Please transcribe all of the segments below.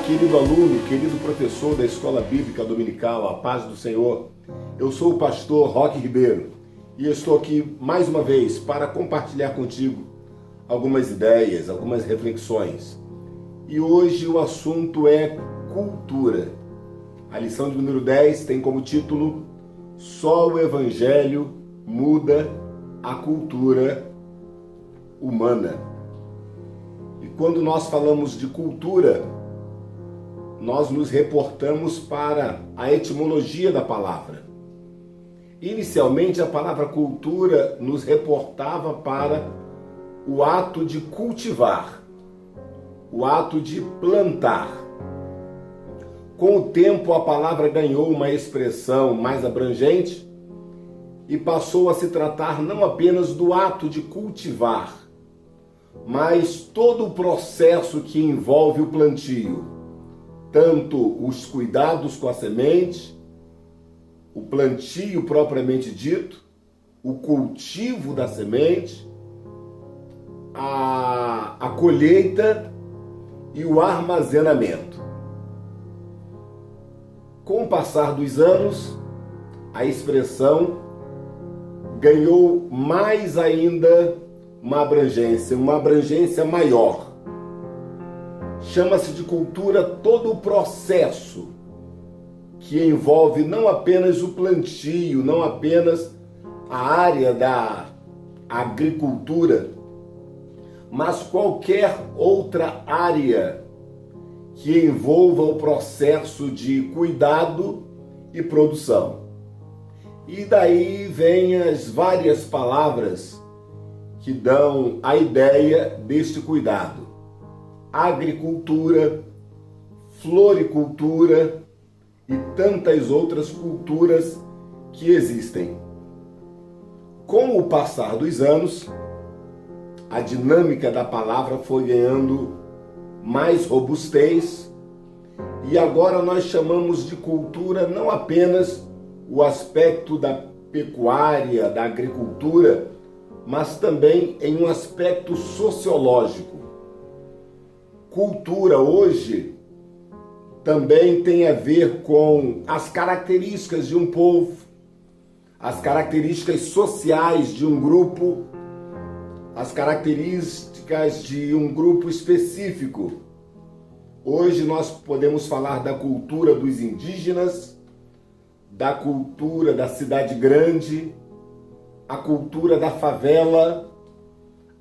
querido aluno, querido professor da Escola Bíblica Dominical, a paz do Senhor. Eu sou o pastor Roque Ribeiro e estou aqui mais uma vez para compartilhar contigo algumas ideias, algumas reflexões. E hoje o assunto é cultura. A lição de número 10 tem como título Só o Evangelho muda a cultura humana. E quando nós falamos de cultura, nós nos reportamos para a etimologia da palavra. Inicialmente, a palavra cultura nos reportava para o ato de cultivar, o ato de plantar. Com o tempo, a palavra ganhou uma expressão mais abrangente e passou a se tratar não apenas do ato de cultivar, mas todo o processo que envolve o plantio, tanto os cuidados com a semente, o plantio propriamente dito, o cultivo da semente, a colheita e o armazenamento. Com o passar dos anos, a expressão ganhou mais ainda uma abrangência maior. Chama-se de cultura todo o processo que envolve não apenas o plantio, não apenas a área da agricultura, mas qualquer outra área que envolva o processo de cuidado e produção. E daí vêm as várias palavras que dão a ideia deste cuidado. Agricultura, floricultura e tantas outras culturas que existem. Com o passar dos anos, a dinâmica da palavra foi ganhando mais robustez e agora nós chamamos de cultura não apenas o aspecto da pecuária, da agricultura, mas também em um aspecto sociológico. Cultura hoje também tem a ver com as características de um povo, as características sociais de um grupo, as características de um grupo específico. Hoje nós podemos falar da cultura dos indígenas, da cultura da cidade grande, a cultura da favela,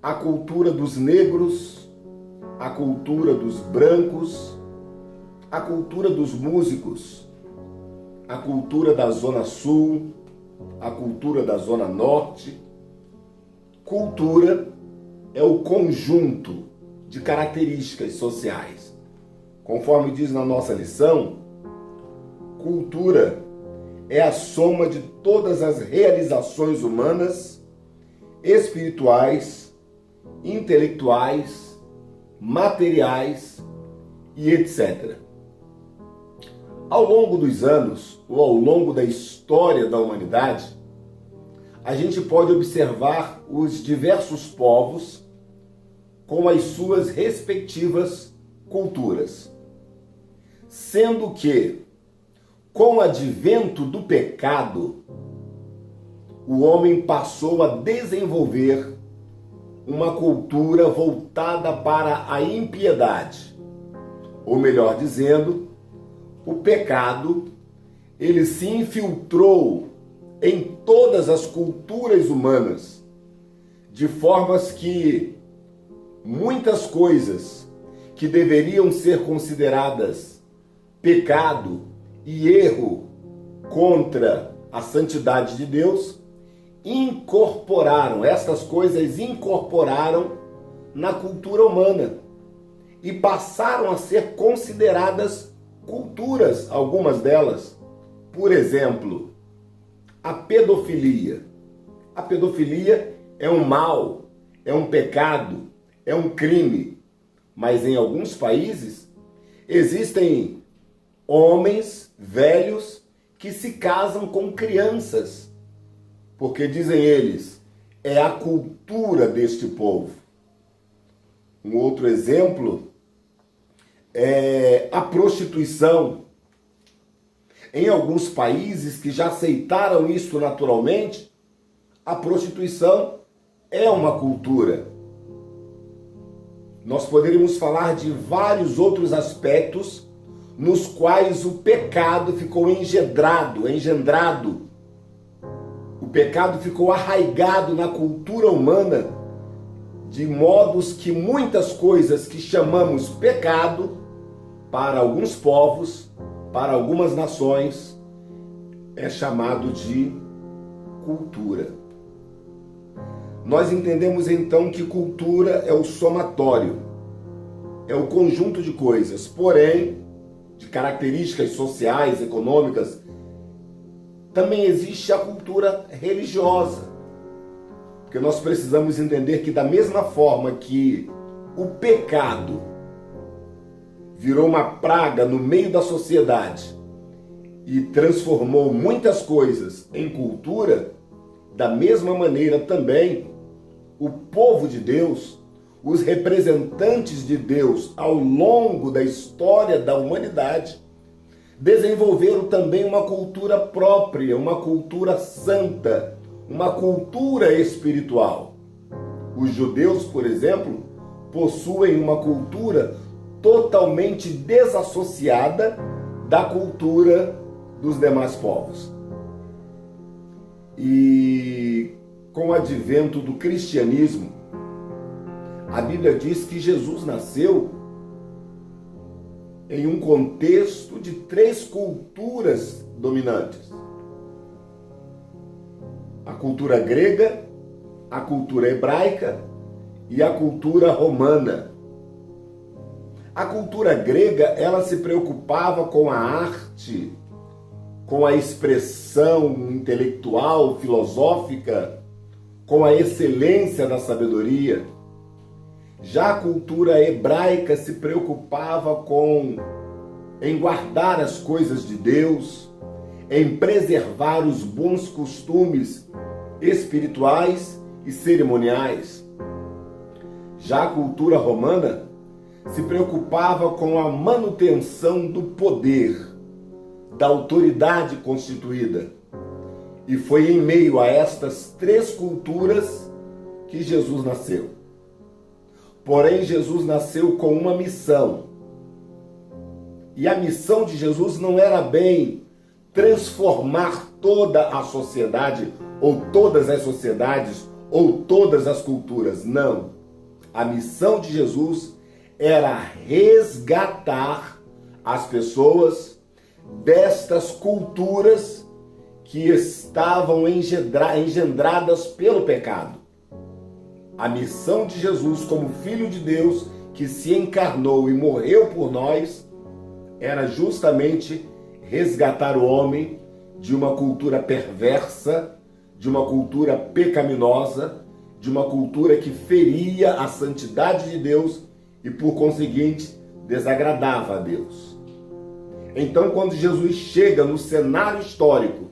a cultura dos negros, a cultura dos brancos, a cultura dos músicos, a cultura da Zona Sul, a cultura da Zona Norte. Cultura é o conjunto de características sociais. Conforme diz na nossa lição, cultura é a soma de todas as realizações humanas, espirituais, intelectuais, materiais e etc. Ao longo dos anos, ou ao longo da história da humanidade, a gente pode observar os diversos povos com as suas respectivas culturas. Sendo que, com o advento do pecado, o homem passou a desenvolver uma cultura voltada para a impiedade. Ou melhor dizendo, o pecado, ele se infiltrou em todas as culturas humanas, de formas que muitas coisas que deveriam ser consideradas pecado e erro contra a santidade de Deus, essas coisas incorporaram na cultura humana e passaram a ser consideradas culturas, algumas delas. Por exemplo, a pedofilia. A pedofilia é um mal, é um pecado, é um crime, mas em alguns países existem homens velhos que se casam com crianças, porque dizem eles, é a cultura deste povo. Um outro exemplo a prostituição. Em alguns países que já aceitaram isso naturalmente, a prostituição é uma cultura. Nós poderíamos falar de vários outros aspectos nos quais o pecado ficou engendrado. O pecado ficou arraigado na cultura humana, de modos que muitas coisas que chamamos pecado, para alguns povos, para algumas nações, é chamado de cultura. Nós entendemos então que cultura é o somatório, é o conjunto de coisas, porém, de características sociais, econômicas. Também existe a cultura religiosa, porque nós precisamos entender que da mesma forma que o pecado virou uma praga no meio da sociedade e transformou muitas coisas em cultura, da mesma maneira também o povo de Deus, os representantes de Deus ao longo da história da humanidade, desenvolveram também uma cultura própria, uma cultura santa, uma cultura espiritual. Os judeus, por exemplo, possuem uma cultura totalmente desassociada da cultura dos demais povos. E com o advento do cristianismo, a Bíblia diz que Jesus nasceu em um contexto de 3 culturas dominantes: a cultura grega, a cultura hebraica e a cultura romana. A cultura grega, ela se preocupava com a arte, com a expressão intelectual, filosófica, com a excelência da sabedoria. Já a cultura hebraica se preocupava em guardar as coisas de Deus, em preservar os bons costumes espirituais e cerimoniais. Já a cultura romana se preocupava com a manutenção do poder, da autoridade constituída. E foi em meio a estas 3 culturas que Jesus nasceu. Porém, Jesus nasceu com uma missão. E a missão de Jesus não era bem transformar toda a sociedade, ou todas as sociedades, ou todas as culturas. Não. A missão de Jesus era resgatar as pessoas destas culturas que estavam engendradas pelo pecado. A missão de Jesus como Filho de Deus, que se encarnou e morreu por nós, era justamente resgatar o homem de uma cultura perversa, de uma cultura pecaminosa, de uma cultura que feria a santidade de Deus e, por conseguinte, desagradava a Deus. Então, quando Jesus chega no cenário histórico,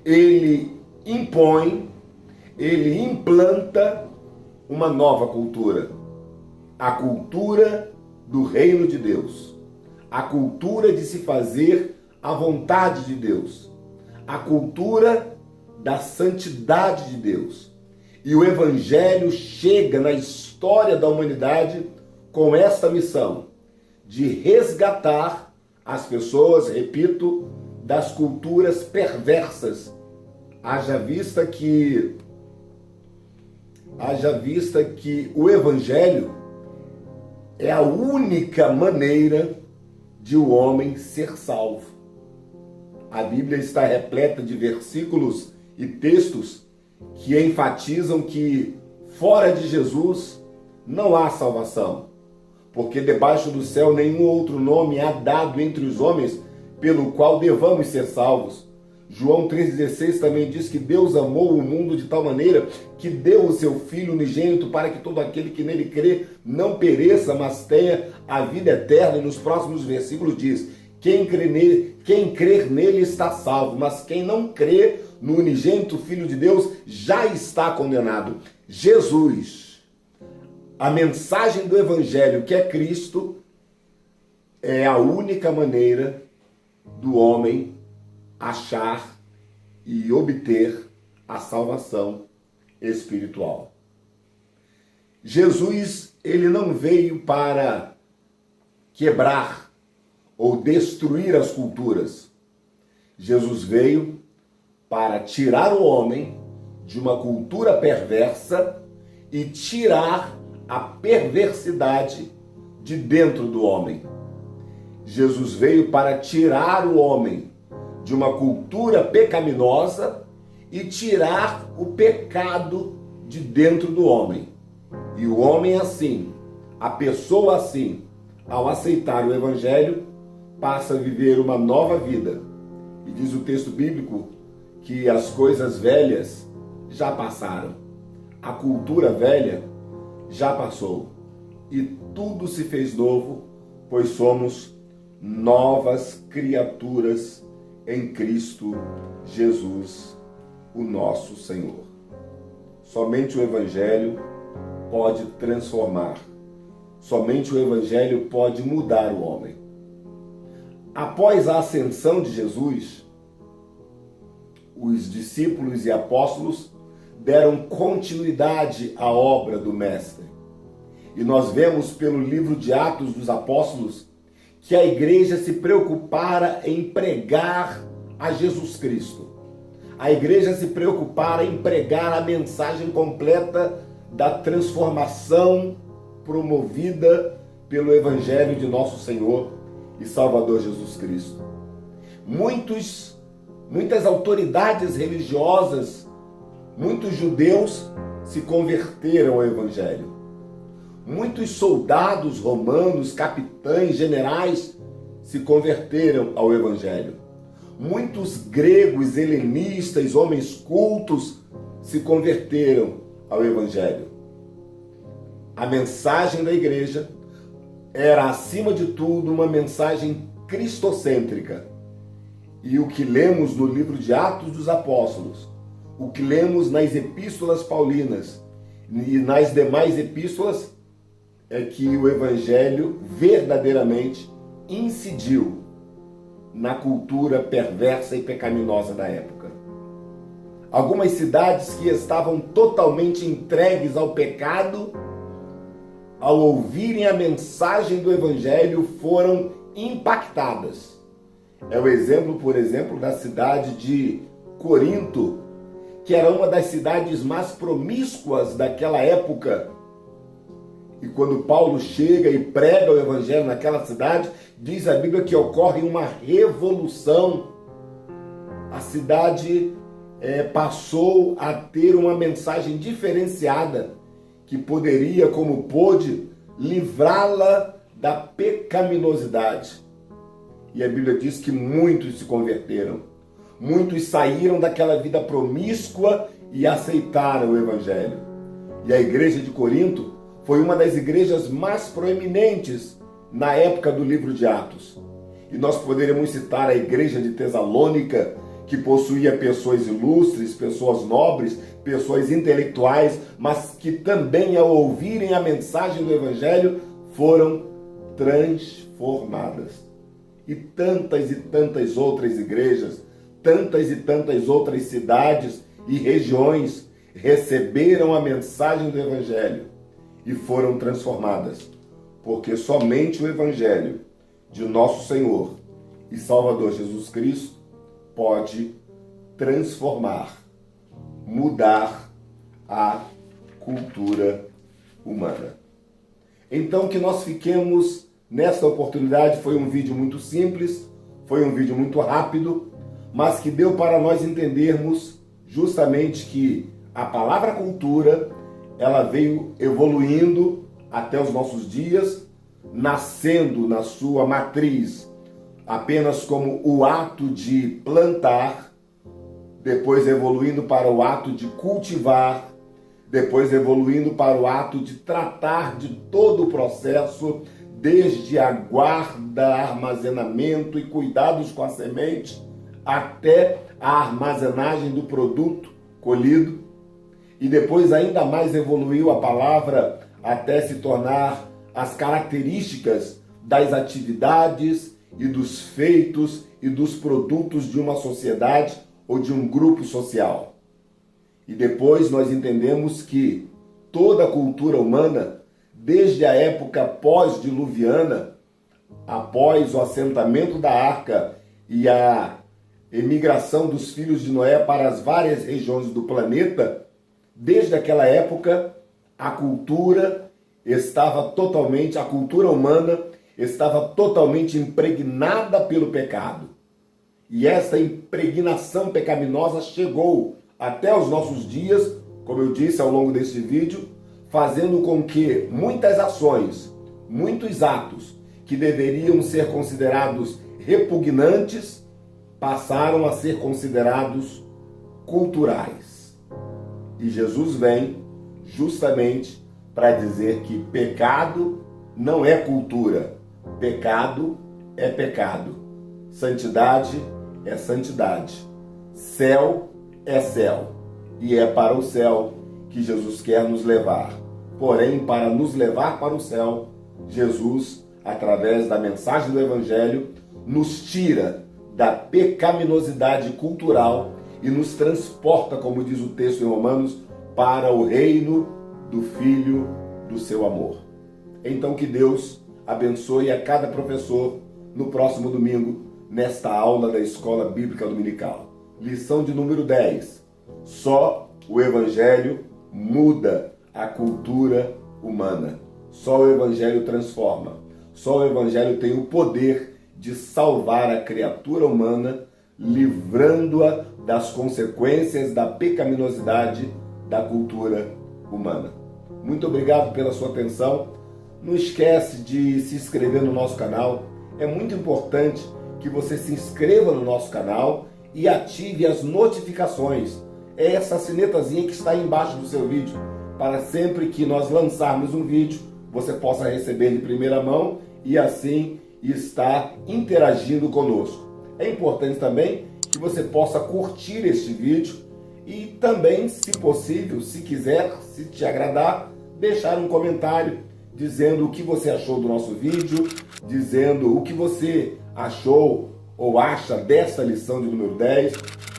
ele impõe, ele implanta uma nova cultura, a cultura do reino de Deus, a cultura de se fazer a vontade de Deus, a cultura da santidade de Deus. E o Evangelho chega na história da humanidade com esta missão de resgatar as pessoas, repito, das culturas perversas. Haja vista que o Evangelho é a única maneira de o homem ser salvo. A Bíblia está repleta de versículos e textos que enfatizam que fora de Jesus não há salvação, porque debaixo do céu nenhum outro nome há dado entre os homens pelo qual devamos ser salvos. João 3,16 também diz que Deus amou o mundo de tal maneira que deu o seu Filho unigênito para que todo aquele que nele crê não pereça, mas tenha a vida eterna. E nos próximos versículos diz: quem crer nele está salvo, mas quem não crê no unigênito Filho de Deus já está condenado. Jesus, a mensagem do Evangelho, que é Cristo, é a única maneira do homem achar e obter a salvação espiritual. Jesus, ele não veio para quebrar ou destruir as culturas. Jesus veio para tirar o homem de uma cultura perversa e tirar a perversidade de dentro do homem. Jesus veio para tirar o homem de uma cultura pecaminosa e tirar o pecado de dentro do homem. E o homem assim, a pessoa assim, ao aceitar o Evangelho, passa a viver uma nova vida. E diz o texto bíblico que as coisas velhas já passaram. A cultura velha já passou. E tudo se fez novo, pois somos novas criaturas em Cristo Jesus, o nosso Senhor. Somente o Evangelho pode transformar. Somente o Evangelho pode mudar o homem. Após a ascensão de Jesus, os discípulos e apóstolos deram continuidade à obra do Mestre. E nós vemos pelo livro de Atos dos Apóstolos que a igreja se preocupara em pregar a Jesus Cristo. A igreja se preocupara em pregar a mensagem completa da transformação promovida pelo Evangelho de nosso Senhor e Salvador Jesus Cristo. Muitas autoridades religiosas, muitos judeus se converteram ao Evangelho. Muitos soldados romanos, capitães, generais se converteram ao Evangelho. Muitos gregos, helenistas, homens cultos se converteram ao Evangelho. A mensagem da igreja era, acima de tudo, uma mensagem cristocêntrica. E o que lemos no livro de Atos dos Apóstolos, o que lemos nas epístolas paulinas e nas demais epístolas, é que o Evangelho verdadeiramente incidiu na cultura perversa e pecaminosa da época. Algumas cidades que estavam totalmente entregues ao pecado, ao ouvirem a mensagem do Evangelho, foram impactadas. É o exemplo, por exemplo, da cidade de Corinto, que era uma das cidades mais promíscuas daquela época. E quando Paulo chega e prega o Evangelho naquela cidade, diz a Bíblia que ocorre uma revolução. A cidade passou a ter uma mensagem diferenciada, que poderia, como pôde, livrá-la da pecaminosidade. E a Bíblia diz que muitos se converteram. Muitos saíram daquela vida promíscua e aceitaram o Evangelho. E a igreja de Corinto foi uma das igrejas mais proeminentes na época do livro de Atos. E nós poderíamos citar a igreja de Tessalônica, que possuía pessoas ilustres, pessoas nobres, pessoas intelectuais, mas que também, ao ouvirem a mensagem do Evangelho, foram transformadas. E tantas outras igrejas, tantas e tantas outras cidades e regiões receberam a mensagem do Evangelho e foram transformadas, porque somente o Evangelho de nosso Senhor e Salvador Jesus Cristo pode transformar, mudar a cultura humana. Então, que nós fiquemos nessa oportunidade. Foi um vídeo muito simples, foi um vídeo muito rápido, mas que deu para nós entendermos justamente que a palavra cultura, ela veio evoluindo até os nossos dias, nascendo na sua matriz apenas como o ato de plantar, depois evoluindo para o ato de cultivar, depois evoluindo para o ato de tratar de todo o processo, desde a guarda, armazenamento e cuidados com a semente, até a armazenagem do produto colhido. E depois ainda mais evoluiu a palavra até se tornar as características das atividades e dos feitos e dos produtos de uma sociedade ou de um grupo social. E depois nós entendemos que toda a cultura humana, desde a época pós-diluviana, após o assentamento da arca e a emigração dos filhos de Noé para as várias regiões do planeta, desde aquela época a cultura humana estava totalmente impregnada pelo pecado. E essa impregnação pecaminosa chegou até os nossos dias, como eu disse ao longo deste vídeo, fazendo com que muitas ações, muitos atos que deveriam ser considerados repugnantes, passaram a ser considerados culturais. E Jesus vem justamente para dizer que pecado não é cultura, pecado é pecado, santidade é santidade, céu é céu, e é para o céu que Jesus quer nos levar. Porém, para nos levar para o céu, Jesus, através da mensagem do Evangelho, nos tira da pecaminosidade cultural e nos transporta, como diz o texto em Romanos, para o reino do Filho do seu amor. Então que Deus abençoe a cada professor no próximo domingo, nesta aula da Escola Bíblica Dominical. Lição de número 10. Só o Evangelho muda a cultura humana. Só o Evangelho transforma. Só o Evangelho tem o poder de salvar a criatura humana, livrando-a das consequências da pecaminosidade da cultura humana. Muito obrigado pela sua atenção. Não esquece de se inscrever no nosso canal. É muito importante que você se inscreva no nosso canal e ative as notificações. É essa sinetazinha que está aí embaixo do seu vídeo, para sempre que nós lançarmos um vídeo, você possa receber de primeira mão e assim estar interagindo conosco. É importante também que você possa curtir este vídeo e também, se possível, se quiser, se te agradar, deixar um comentário dizendo o que você achou do nosso vídeo, dizendo o que você achou ou acha desta lição de número 10.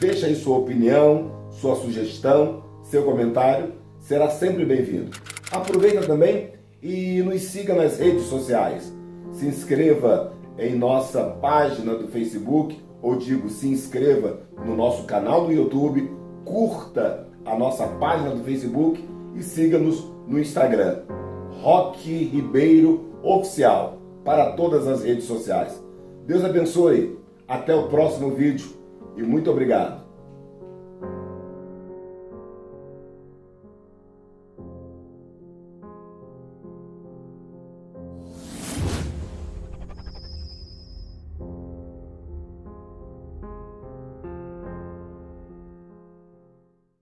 Deixa aí sua opinião, sua sugestão, seu comentário, será sempre bem-vindo. Aproveita também e nos siga nas redes sociais. Se inscreva em nossa página do Facebook, ou digo, se inscreva no nosso canal do YouTube, curta a nossa página do Facebook e siga-nos no Instagram, Roque Ribeiro Oficial, para todas as redes sociais. Deus abençoe, até o próximo vídeo e muito obrigado.